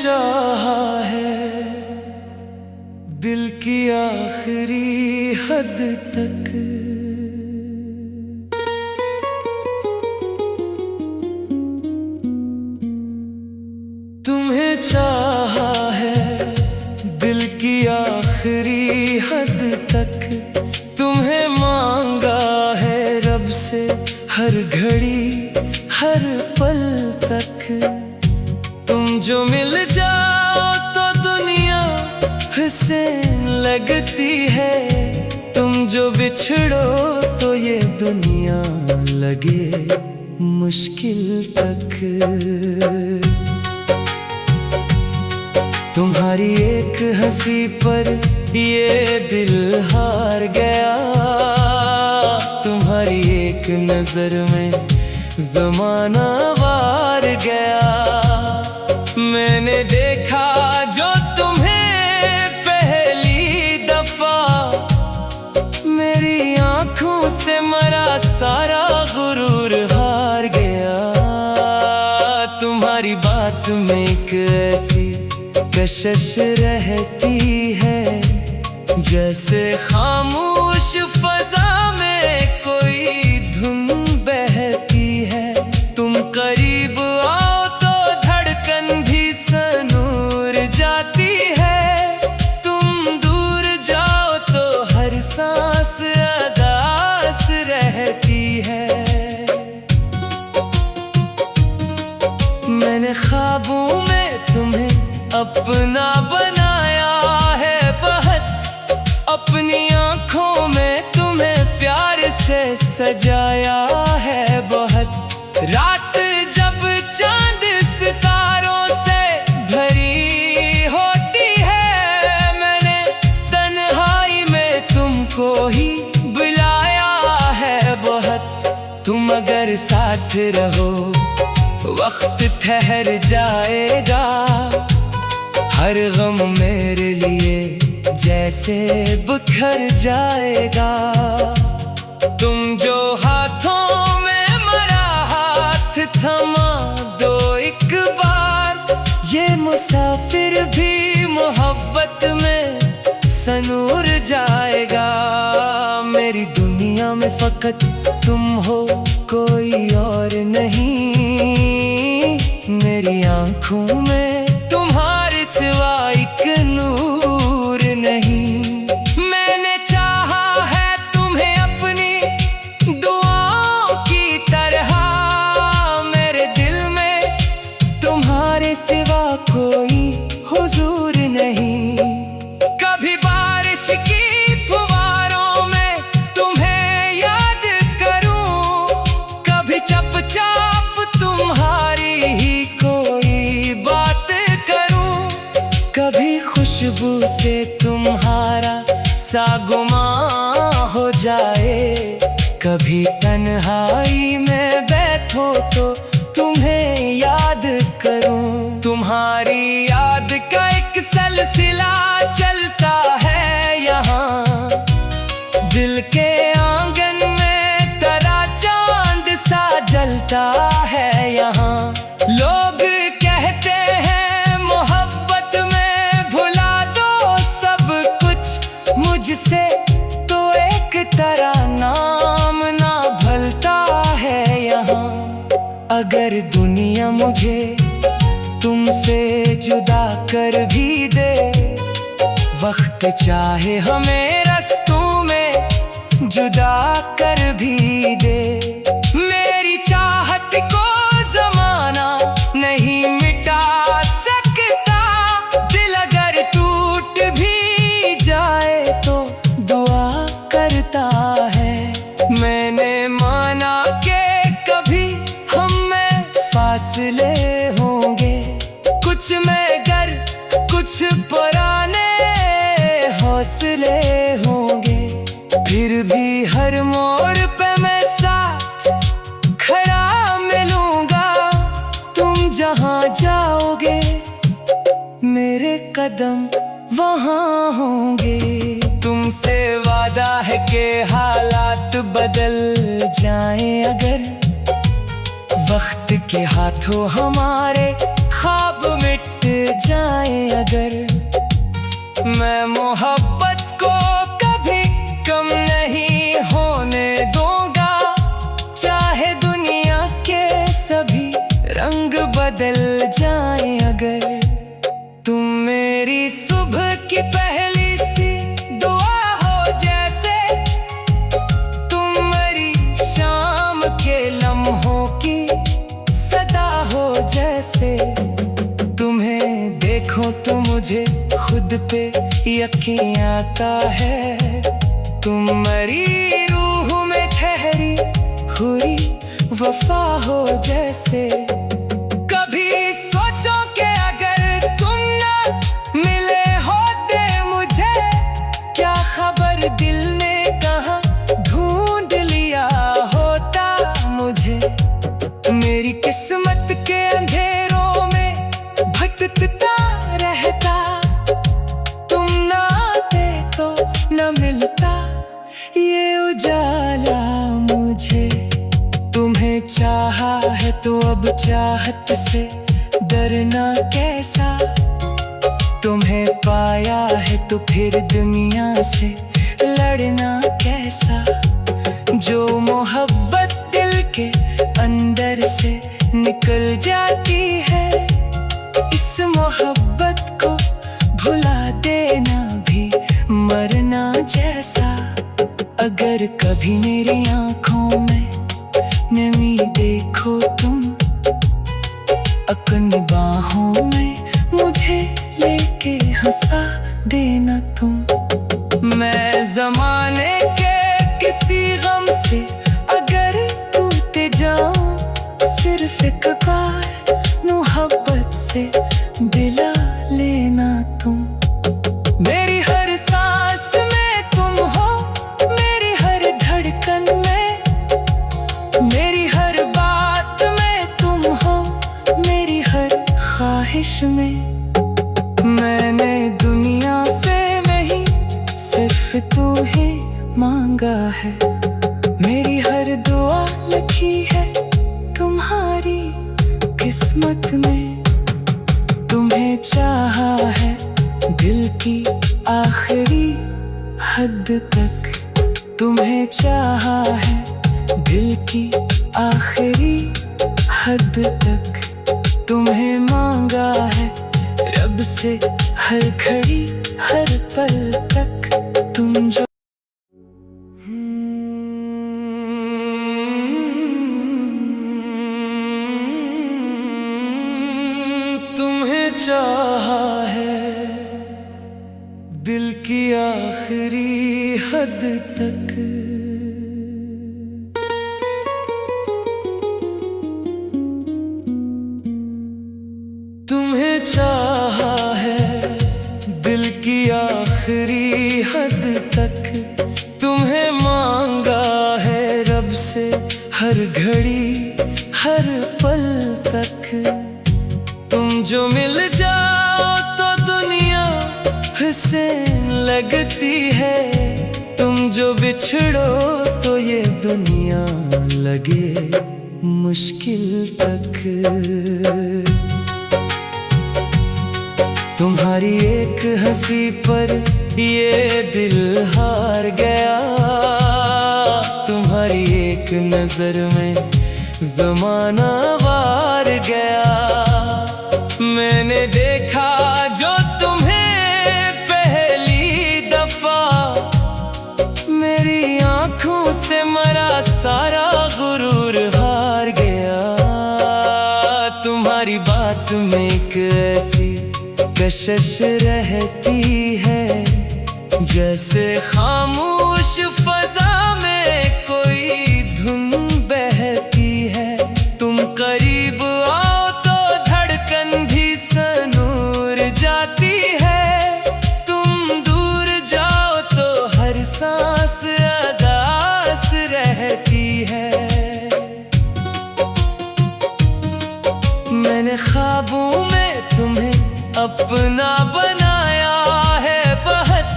चाहा है दिल की आखिरी हद तक। तुम्हें चाहा है दिल की आखिरी हद तक। तुम्हें मांगा है रब से हर घड़ी हर पल तक। तुम जो मिल जाओ तो दुनिया हंसने लगती है। तुम जो बिछड़ो तो ये दुनिया लगे मुश्किल तक। तुम्हारी एक हंसी पर ये दिल हार गया। तुम्हारी एक नजर में ज़माना वार गया। मैंने देखा जो तुम्हें पहली दफा, मेरी आंखों से मरा सारा गुरूर हार गया। तुम्हारी बात में एक ऐसी कशिश रहती है जैसे खामोश फजा में कोई धुन बहती है। तुम करीब आओ तो धड़कन भी सनूर जाती है। तुम दूर जाओ तो हर सांस अदास रहती है। मैंने ख्वाबों में तुम्हें अपना बनाया है बहुत। अपनी आंखों में तुम्हें प्यार से सजाया है बहुत। रात जब चांद सितारों से भरी होती है, मैंने तन्हाई में तुमको ही बुलाया है बहुत। तुम अगर साथ रहो वक्त ठहर जाएगा। हर गम मेरे लिए जैसे बिखर जाएगा। तुम जो हाथों में मरा हाथ थमा दो एक बार। ये मुसाफिर भी मोहब्बत में सनूर जाएगा। मेरी दुनिया में फकत तुम हो कोई और नहीं। मेरी आंखों में तुम्हारे सिवा एक नूर नहीं। मैंने चाहा है तुम्हें अपनी दुआओं की तरह। मेरे दिल में तुम्हारे सिवा कोई हुजूर नहीं। कभी बारिश की फुवारों में तुम्हें याद करूं। कभी चुपचाप तुम्हारी ही कोई बात करूं। कभी खुशबू से तुम्हारा सा गुमा हो जाए। कभी तन्हाई में बैठो तो तुम्हें याद करूं। तुम्हारी याद का एक सिलसिला चलता है यहाँ। दिल के आंगन में तारा चांद सा जलता है यहाँ। लोग कहते हैं मोहब्बत में भुला दो सब कुछ मुझसे, तो एक तरह नाम ना भलता है यहाँ। अगर दुनिया मुझे तुमसे जुदा कर भी दे, वक्त चाहे हमें रास्तों में जुदा कर भी दे। मेरी चाहत को जमाना नहीं मिटा सकता। दिल अगर टूट भी जाए तो दुआ करता है। मैंने माना कि कभी हम में फासले होंगे। कुछ में गर कुछ पुराने हौसले होंगे। फिर भी हर मोड़ पे मैं साथ खड़ा मिलूंगा। तुम जहां जाओगे मेरे कदम वहां होंगे। तुमसे वादा है कि हालात बदल जाएं अगर वक्त के हाथों हमारे ख्वाब मिट जाए अगर, मैं मोहब्बत को कभी कम नहीं होने दूंगा। चाहे दुनिया के सभी रंग बदल जाए अगर, तुम मेरी सुबह की पहली सी दुआ हो जैसे, तुम मेरी शाम के लम्हों की सदा हो जैसे। तुम्हें देखो तो मुझे खुद पे यकीन आता है, तुम मेरी रूह में ठहरी हुई वफा हो जैसे। कभी सोचो कि अगर तुम ना मिले होते मुझे, क्या खबर दिल ने कहाँ ढूंढ लिया होता मुझे। मेरी किस्मत के अंधेरों में भटकता रहता, तुम ना आते तो न मिलता ये उजाला मुझे। तुम्हें चाहा है तो अब चाहत से डरना कैसा, तुम्हें पाया है तो फिर दुनिया से लड़ना कैसा। जो मोहब्बत दिल के अंदर से निकल जाती है, इस मोहब्बत को भुला देना भी मरना जैसा। अगर कभी मेरी आंखों में नमी देखो तुम, अपनी बाहों में मुझे लेके हंसा देना तुम। मैं ज़माने के किसी गम से अगर टूटे जाऊं, सिर्फ एक बार मोहब्बत से दिला लेना तुम। मेरी हर सांस में तुम हो, मेरी हर धड़कन में, मेरी हर बात में तुम हो, मेरी हर ख्वाहिश में। मैंने दुनिया से नहीं सिर्फ तू ही मांगा है, मेरी हर दुआ लिखी है तुम्हारी किस्मत में। तुम्हें चाहा है दिल की आखिरी हद तक, तुम्हें चाहा है दिल की आखिरी हद तक। तुम्हें मांगा है रब से हर घड़ी हर पल तक, तुम जो तुम्हें चाहा है दिल की आखिरी हद तक। तुम्हें चाहा है दिल की आखिरी हद तक, तुम्हें मांगा है रब से हर घड़ी हर पल तक। तुम जो मिल जाओ तो दुनिया हंसने लगती है, तुम जो बिछड़ो तो ये दुनिया लगे मुश्किल तक। तुम्हारी एक हंसी पर ये दिल हार गया, तुम्हारी एक नजर में ज़माना वार गया। मैंने देखा जो तुम्हें पहली दफा, मेरी आंखों से मरा सारा गुरूर हार गया। तुम्हारी बात में एक ऐसी कशिश रहती है, जैसे खामोश फजा में कोई धुन बहती है। तुम करीब आओ तो धड़कन भी सनूर जाती है, तुम दूर जाओ तो हर सांस अदास रहती है। मैंने ख्वाबों में तुम्हें अपना बनाया है बहुत,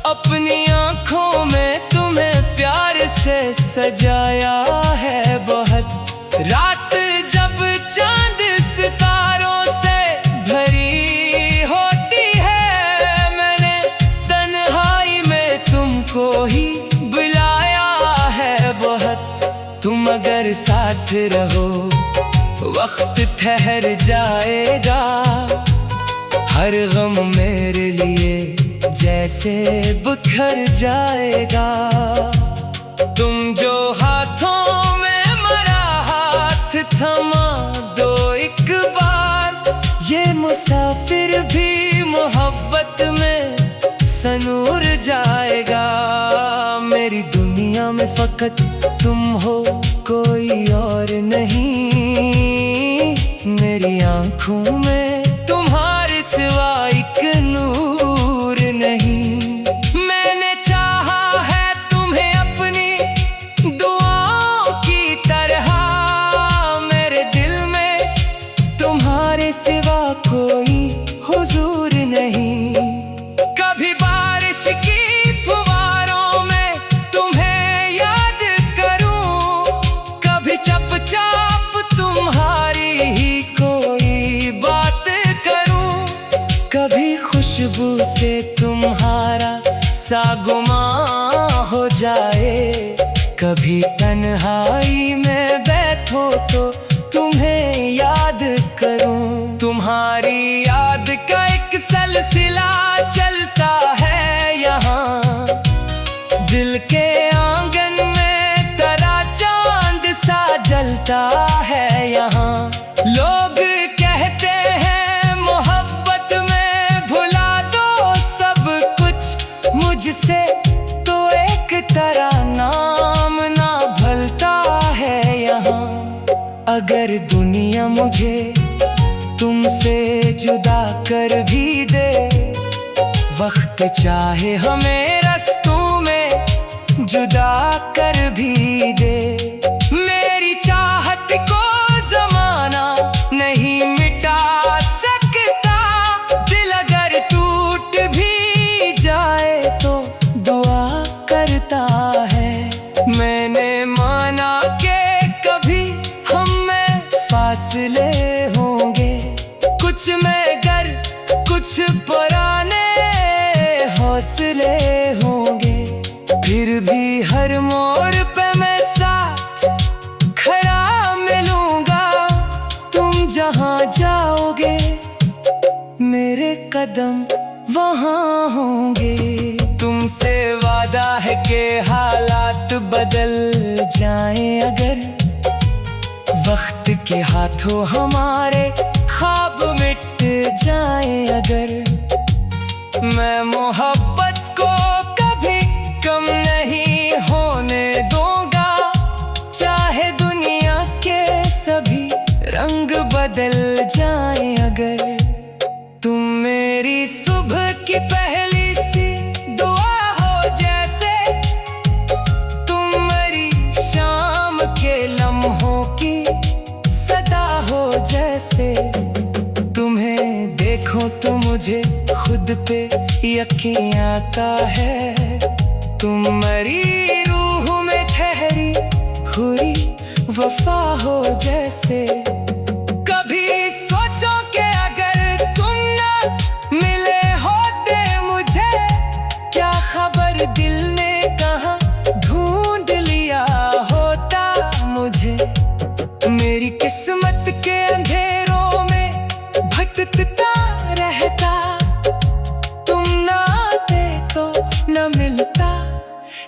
अपनी आंखों में तुम्हें प्यार से सजाया है बहुत। रात जब चांद सितारों से भरी तुमको ही बुलाया है बहुत। तुम अगर साथ रहो वक्त ठहर जाएगा, हर गम मेरे लिए जैसे बिखर जाएगा। तुम जो हाथों में मेरा हाथ थमा दो एक बार, ये मुसाफिर भी मोहब्बत में सनूर जाएगा। मेरी दुनिया में फकत तुम हो, कोई और नहीं। मेरी आंखों में तुम्हारे सिवा एक नूर नहीं। मैंने चाहा है तुम्हें अपनी दुआओं की तरह, मेरे दिल में तुम्हारे सिवा कोई हुजूर नहीं। कभी बारिश की फुहारों में तुम्हें याद करूं, कभी चुपचाप तुम्हारी ही कोई बात करूं, कभी खुशबू से तुम्हारा सा गुमा हो जाए, कभी तन्हाई में बैठो तो तुम्हें याद करूं। तुम्हारी याद का एक सिलसिला चलता है यहाँ, दिल के आंगन में तेरा चांद सा जलता है यहाँ। लोग कहते हैं मोहब्बत में भुला दो सब कुछ, मुझसे तो एक तरह नाम ना भलता है यहाँ। अगर दुनिया मुझे तुमसे जुदा कर भी दे, वक्त चाहे हमें रास्तों में जुदा कर भी दे, मेरी चाहत को जमाना नहीं मिटा सकता। दिल अगर टूट भी जाए तो दुआ करता है। मैंने माना कि कभी हम में फासले होंगे, कुछ में गर कुछ पुराने हौसले होंगे, फिर भी हर मोड़ पे मैं साथ खड़ा मिलूंगा। तुम जहां जाओगे मेरे कदम वहां होंगे। तुमसे वादा है कि हालात बदल जाएं अगर, वक्त के हाथों हमारे ख्वाब मिट जाएं अगर। मैं मोहब्बत को कभी कम नहीं होने दूंगा, चाहे दुनिया के सभी रंग बदल जाएं अगर। तुम मेरी सुबह की पहली सी दुआ हो जैसे, तुम मेरी शाम के लम्हों की सदा हो जैसे। तुम्हें देखो तो मुझे खुद पे यकीन आता है, तुम मेरी रूह में ठहरी हुई वफा हो जैसे। कभी सोचो कि अगर तुम ना मिले होते मुझे, क्या खबर दिल ने कहाँ ढूंढ लिया होता मुझे। मेरी किस्मत के अंधेरों में भटकता रहता, तुम ना आते तो न मिलता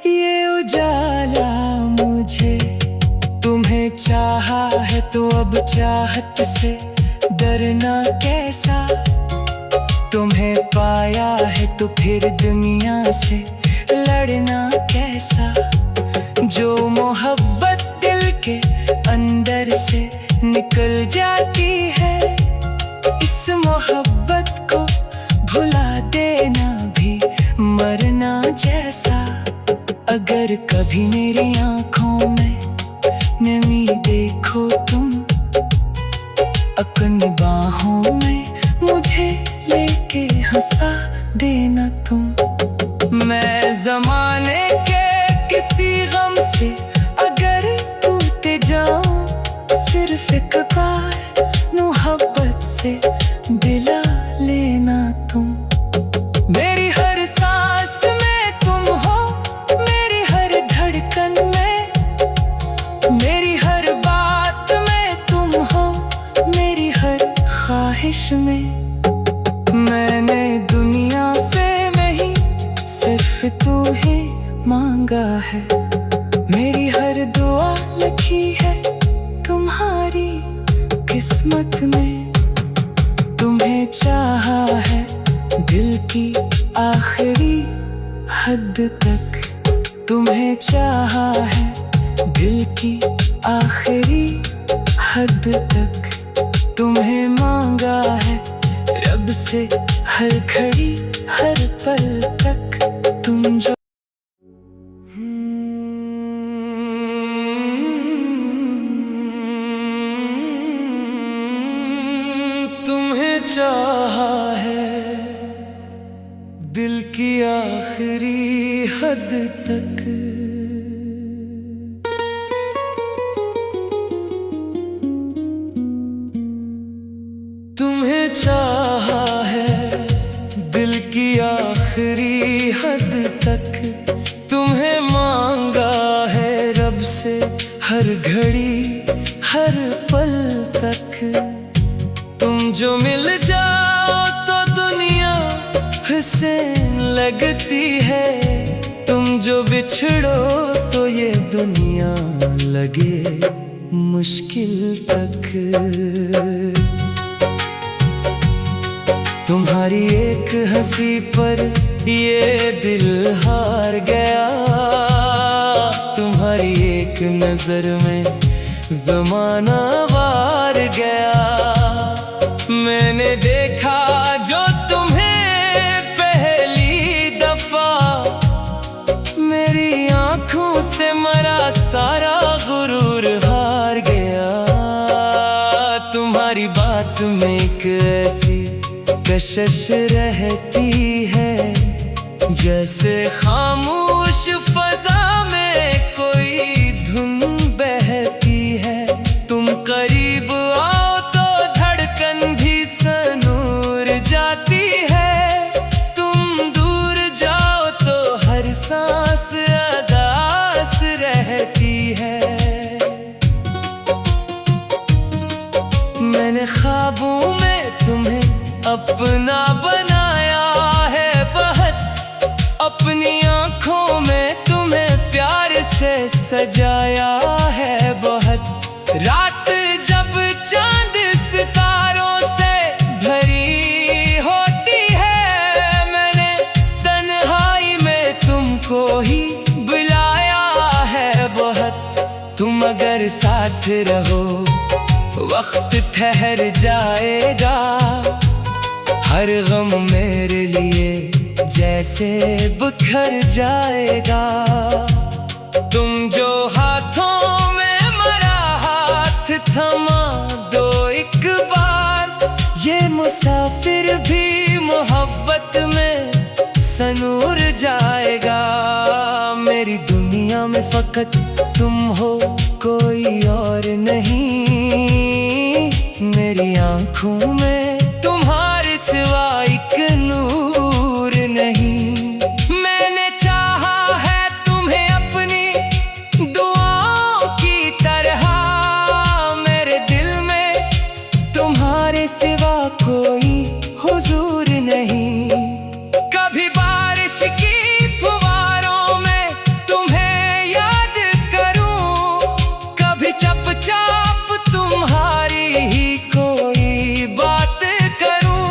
ये उजाला मुझे। तुम्हें चाहा है तो अब चाहत से डरना कैसा, तुम्हें पाया है तो फिर दुनिया से लड़ना कैसा। जो मोहब्बत दिल के अंदर से निकल जाती है, इस मोहब्बत को भुला देना भी मरना जैसा। अगर कभी मेरी आंखों में नमी देखो तुम, अपनी बाहों में मुझे लेके हंसा देना तुम। मैं जमाने के किसी गम से अगर टूट जाऊं, सिर्फ एक बार मोहब्बत से दिला लेना तुम। मेरी हर सांस में तुम हो, में मैंने दुनिया से नहीं सिर्फ तू ही मांगा है। मेरी हर दुआ लिखी है तुम्हारी किस्मत में। तुम्हें चाहा है दिल की आखिरी हद तक। तुम्हें चाहा है दिल की आखिरी हद तक। तुम्हें मांगा है रब से हर घड़ी हर पल तक। तुम जो तुम्हें चाहा है दिल की आखिरी हद तक। तुम्हें चाहा है दिल की आखिरी हद तक। तुम्हें मांगा है रब से हर घड़ी हर पल तक। तुम जो मिल जाओ तो दुनिया हसीन लगती है। तुम जो बिछड़ो तो ये दुनिया लगे मुश्किल तक। तुम्हारी एक हंसी पर ये दिल हार गया। तुम्हारी एक नजर में ज़माना वार गया। मैंने देखा जो तुम्हें पहली दफा, मेरी आंखों से मरा सारा गुरूर हार गया। तुम्हारी बात में एक ऐसी कशिश रहती है जैसे खामोश फजा में कोई धुन बहती है। तुम करीब आओ तो धड़कन भी सनूर जाती है। तुम दूर जाओ तो हर सांस अदास रहती है। मैंने ख्वाबों में तुम्हें अपना बनाया है बहुत। अपनी आंखों में तुम्हें प्यार से सजाया है बहुत। रात जब चांद सितारों से भरी होती है, मैंने तन्हाई में तुमको ही बुलाया है बहुत। तुम अगर साथ रहो वक्त ठहर जाएगा। हर गम मेरे लिए जैसे बिखर जाएगा। तुम जो हाथों में मरा हाथ थमा दो एक बार। ये मुसाफिर भी मोहब्बत में सनूर जाएगा। मेरी दुनिया में फकत तुम हो कोई और नहीं। मेरी आंखों में तुम्हारे सिवा एक नूर नहीं। मैंने चाहा है तुम्हें अपनी दुआओं की तरह। मेरे दिल में तुम्हारे सिवा कोई हुजूर नहीं। कभी बारिश की फुवारों में तुम्हें याद करूं। कभी चुपचाप तुम्हारी ही कोई बात करूं।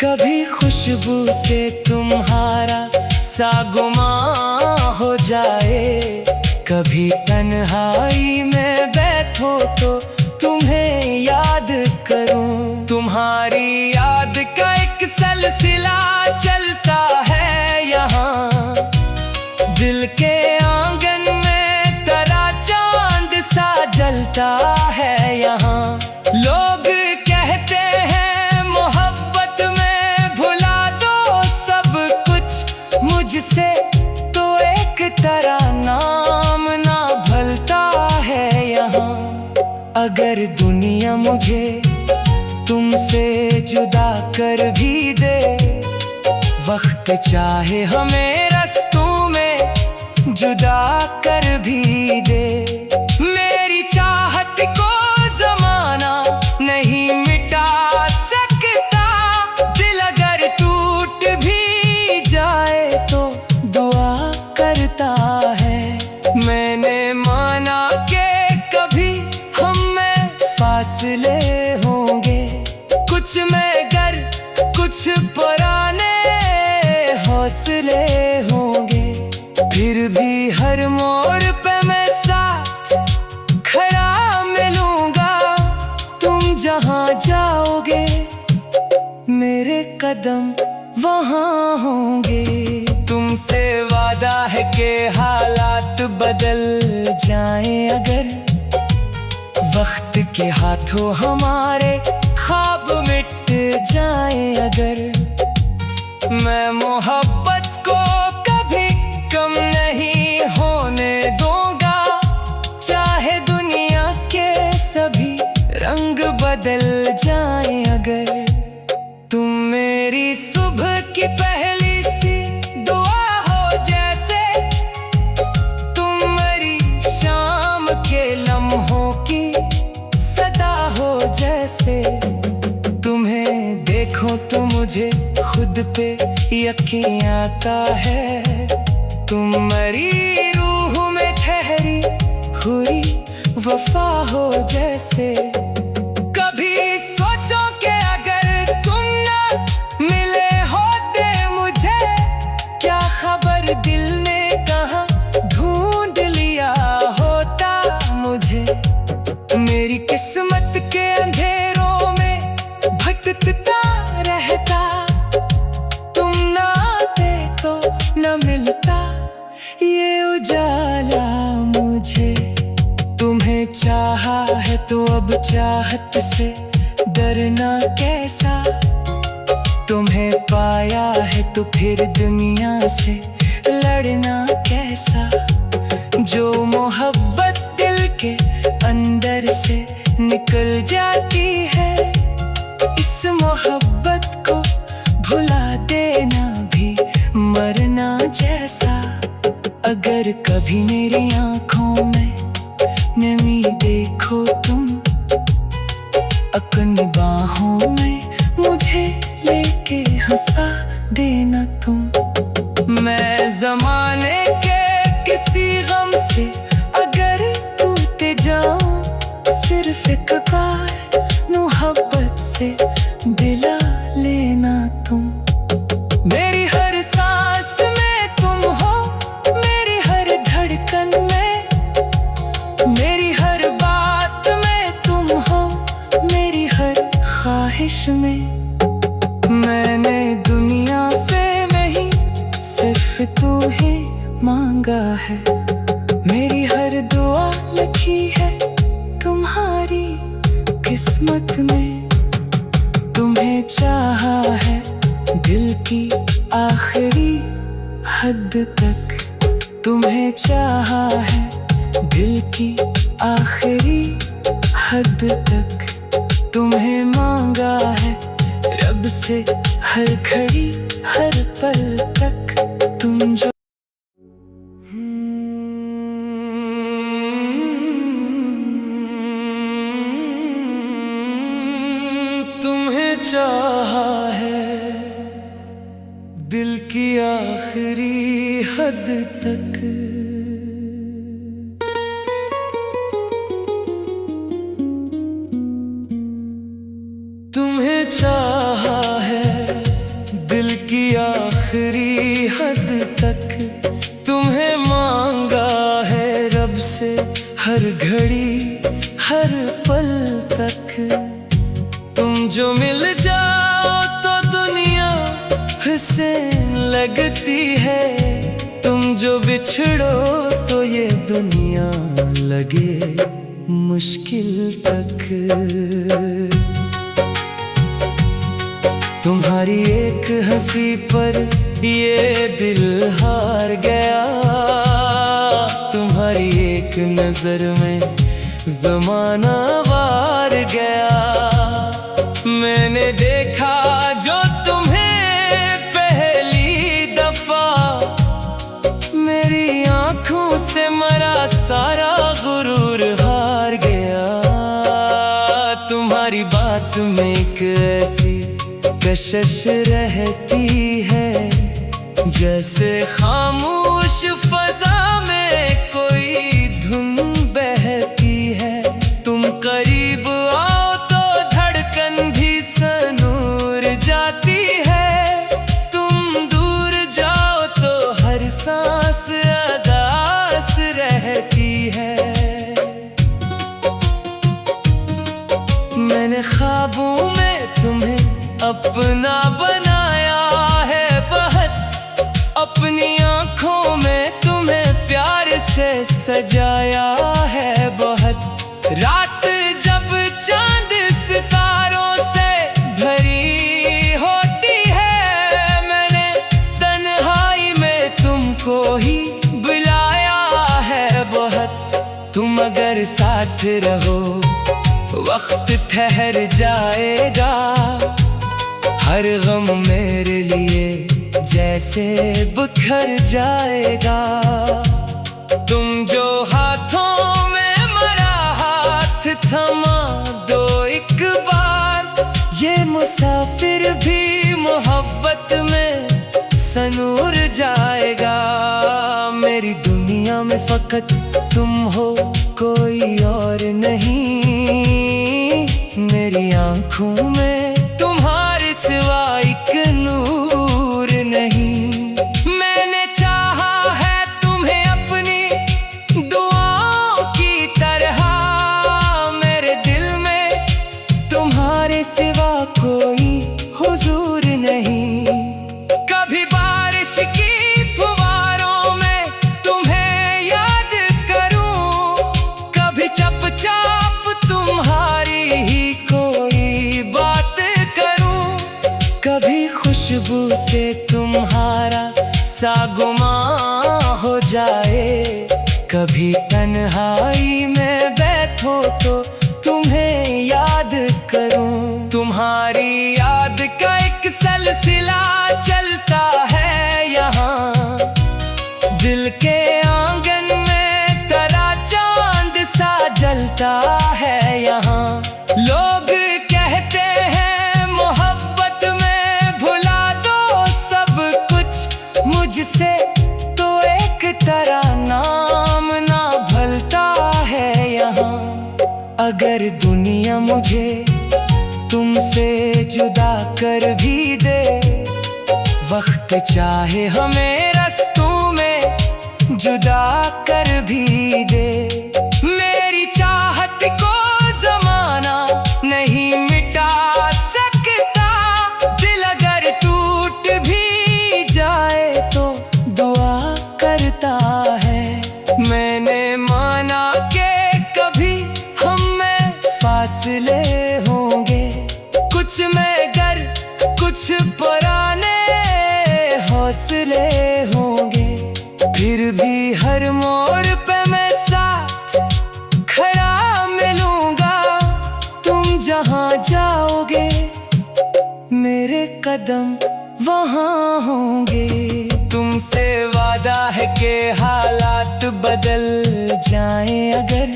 कभी खुशबू से तुम्हारा सागुमा हो जाए। कभी तन्हाई में बैठो तो तुम्हें याद करूं। तुम्हारी याद का एक सिलसिला चलता है यहाँ। दिल के आंगन में तारा चांद सा जलता है यहाँ। लोग कहते हैं मोहब्बत में भुला दो सब कुछ मुझसे, तो एक तरह नाम ना भलता है यहाँ। अगर दुनिया मुझे तुमसे जुदा कर भी दे, वक्त चाहे हमें रास्तों में जुदा कर भी दे। मेरी चाहत को जमाना नहीं मिटा सकता। है। मैंने माना कि कभी हम में फासले होंगे, कुछ में गर कुछ पुराने हौसले होंगे। फिर भी हर मोड़ पे मैं साथ खड़ा मिलूंगा। तुम जहां जाओगे मेरे कदम वहां होंगे। तुमसे वादा है कि हालात बदल जाएं अगर, वक्त के हाथों हमारे ख्वाब मिट जाएं अगर। मैं मोहब्बत को कभी कम नहीं होने दूंगा, चाहे दुनिया के सभी रंग बदल जाएं अगर। तुम मेरी सुबह की पहली सी दुआ हो जैसे, तुम मेरी शाम के लम्हों की सदा हो जैसे। तुम्हें देखो तो मुझे खुद पे यकीन आता है। तुम मेरी रूह में ठहरी हुई वफा हो जैसे। कभी सोचो कि अगर तुम ना मिले होते मुझे, क्या खबर दिल ने कहाँ ढूंढ लिया होता मुझे। मेरी किस्मत के अंधेरों में भटकता रहता, तुम ना आते तो न मिलता ये उजाला मुझे। तुम्हें चाहा है तो अब चाहत से डरना कैसा, तुम्हें पाया है तो फिर दुनिया से लड़ना कैसा। जो मोहब्बत दिल के अंदर से निकल जाती है, इस मोहब्बत को भुला देना भी मरना जैसा। अगर कभी मेरी आंखों में नमी देखो तुम, अपनी बाहों में मुझे लेके हंसा देना तुम। मैं ज़माने के किसी गम से अगर टूटे जाऊं, सिर्फ एक बार मोहब्बत से दिला लेना तुम। मेरी हर सांस में तुम हो, मेरी हर धड़कन में, मेरी हर बात में तुम हो, मेरी हर ख्वाहिश में। मैंने दुनिया से नहीं सिर्फ तू ही मांगा है। मेरी हर दुआ लिखी है तुम्हारी किस्मत में। तुम्हें चाहा है दिल की आखिरी हद तक, तुम्हें चाहा है दिल की आखिरी हद तक। तुम्हें मांगा है रब से हर घड़ी हर पल तक। तुम जो तुम्हें चाहा है दिल की आखिरी हद तक। तुम्हें चाहा है दिल की आखिरी हद तक। तुम्हें मांगा है रब से हर घड़ी हर पल तक। तुम जो मिल जाओ तो दुनिया हसीन लगती है, तुम जो बिछड़ो तो ये दुनिया लगे मुश्किल तक। तुम्हारी एक हंसी पर ये दिल हार गया, तुम्हारी एक नजर में ज़माना वार गया। मैंने देखा जो तुम्हें पहली दफा, मेरी आंखों से मरा सारा गुरूर हार गया। तुम्हारी बात में एक ऐसी कशिश रहती है, जैसे खामोश फजा में अपना बनाया है बहुत, अपनी आँखों में तुम्हें प्यार से सजाया है बहुत। रात जब चांद सितारों से भरी होती है, मैंने तन्हाई में तुमको ही बुलाया है बहुत। तुम अगर साथ रहो वक्त ठहर जाएगा, हर गम मेरे लिए जैसे बिखर जाएगा। तुम जो हाथों में मरा हाथ थमा दो एक बार, ये मुसाफिर भी मोहब्बत में सनूर जाएगा। मेरी दुनिया में फकत तुम हो, कोई और नहीं। मेरी आँखों में तुम्हारे सिवा एक नूर नहीं। मैंने चाहा है तुम्हें अपनी दुआओं की तरह, मेरे दिल में तुम्हारे सिवा कोई हुजूर नहीं। कभी बारिश की फुवारों में तुम्हें याद करूं, कभी चुपचाप तुम्हारी ही कोई बात करूं, कभी खुशबू से तुम्हारा सा गुमा हो जाए, कभी तन्हाई में बैठो तो तुम्हें याद करूं। तुम्हारी याद का एक सिलसिला चलता है यहाँ, दिल के आंगन में तारा चांद सा जलता है यहाँ। लोग कहते हैं मोहब्बत में भुला दो सब कुछ, मुझसे तो एक तरह नाम ना भलता है यहाँ। अगर दुनिया मुझे तुमसे जुदा कर भी दे, वक्त चाहे हमें रास्तों में जुदा कर भी दे, मेरी चाहत को जमाना नहीं मिटा सकता। दिल अगर टूट भी जाए तो दुआ करता है। मैंने माना कि कभी हम में फासले होंगे, कुछ में गर कुछ पुराने हौसले होंगे, फिर भी हर मोड़ पे मैं साथ खड़ा मिलूंगा। तुम जहां जाओगे मेरे कदम वहां होंगे। तुमसे वादा है कि हालात बदल जाएं अगर,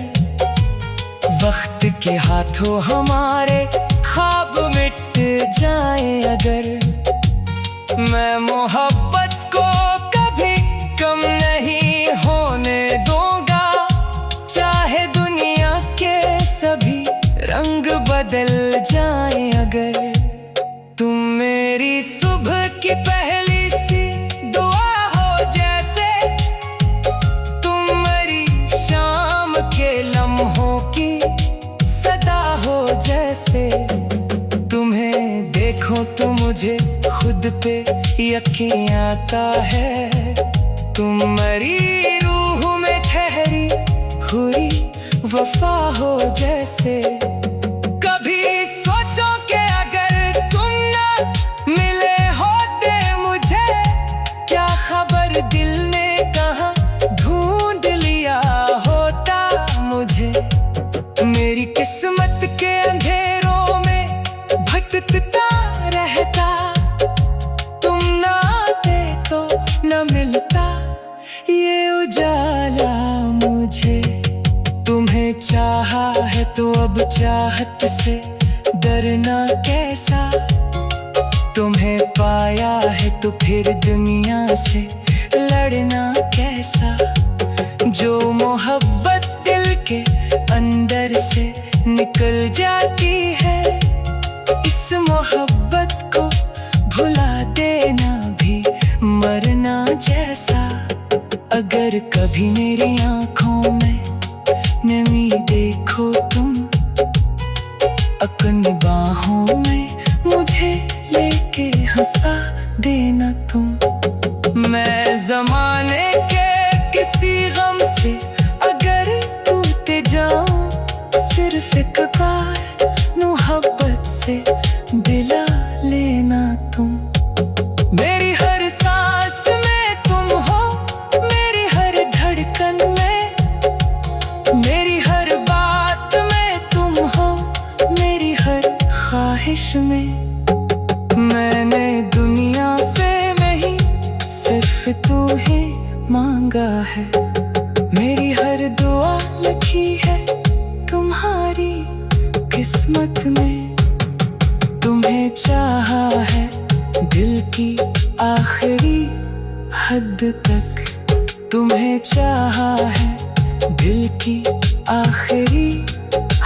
वक्त के हाथों हमारे ख्वाब मिट जाएं अगर। मैं मोहब्बत को कभी कम नहीं होने दूंगा, चाहे दुनिया के सभी रंग बदल जाएं अगर। तुम मेरी सुबह की पहली सी दुआ हो जैसे, तुम मेरी शाम के लम्हों की सदा हो जैसे। तुम्हें देखो तो मुझे खुद पे यकीन आता है, तुम मेरी रूह में ठहरी हुई वफा हो जैसे। कभी सोचो कि अगर तुम ना मिले होते मुझे, क्या खबर दिल ने कहाँ ढूंढ लिया होता मुझे। मेरी किस्मत के अंधेरों में भटकता रहता, तुम ना आते तो न मिलता ये उजाला मुझे। तुम्हें चाहा है तो अब चाहत से डरना कैसा, तुम्हें पाया है तो फिर दुनिया से लड़ना कैसा। जो मोहब्बत दिल के अंदर से निकल जाती है, इस मोहब्बत को भुला देना भी मरना जैसा। अगर कभी मेरी आँखों में नमी देखो तुम, अपनी बाहों में मुझे लेके हंसा देना तुम। मैं जमाने के किसी गम से अगर टूटे जाऊं, सिर्फ एक बार मोहब्बत से दिला लेना तुम। मेरी हर सांस में तुम हो, मेरी हर धड़कन में, मेरी हर बात में तुम हो, मेरी हर ख्वाहिश में। मैंने दुनिया से नहीं, सिर्फ तू ही मांगा है। मेरी हर दुआ लिखी है तुम्हारी किस्मत में। तुम्हें चाहा है दिल की आखिरी हद तक, तुम्हें चाहा है दिल की आखिरी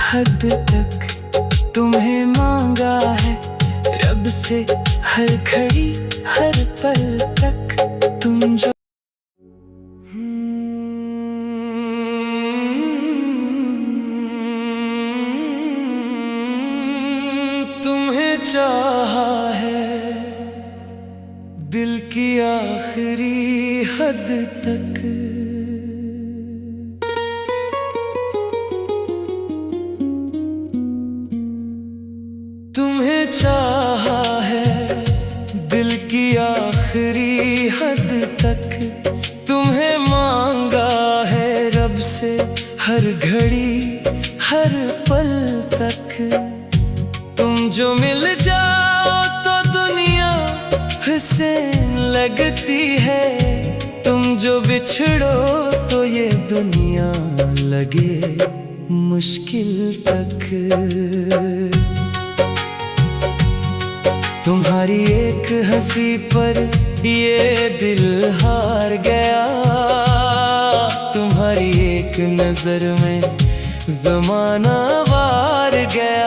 हद तक। तुम्हें मांगा है रब से हर घड़ी हर पल तक, तुम जो तुम्हें चाहा है दिल की आखिरी हद तक। तुम्हें चाहा है दिल की आखिरी हद तक। तुम्हें मांगा है रब से हर घड़ी हर पल तक। तुम जो मिल जाओ तो दुनिया हंसने लगती है, तुम जो बिछड़ो तो ये दुनिया लगे मुश्किल तक। तुम्हारी एक हंसी पर ये दिल हार गया, तुम्हारी एक नजर में ज़माना वार गया।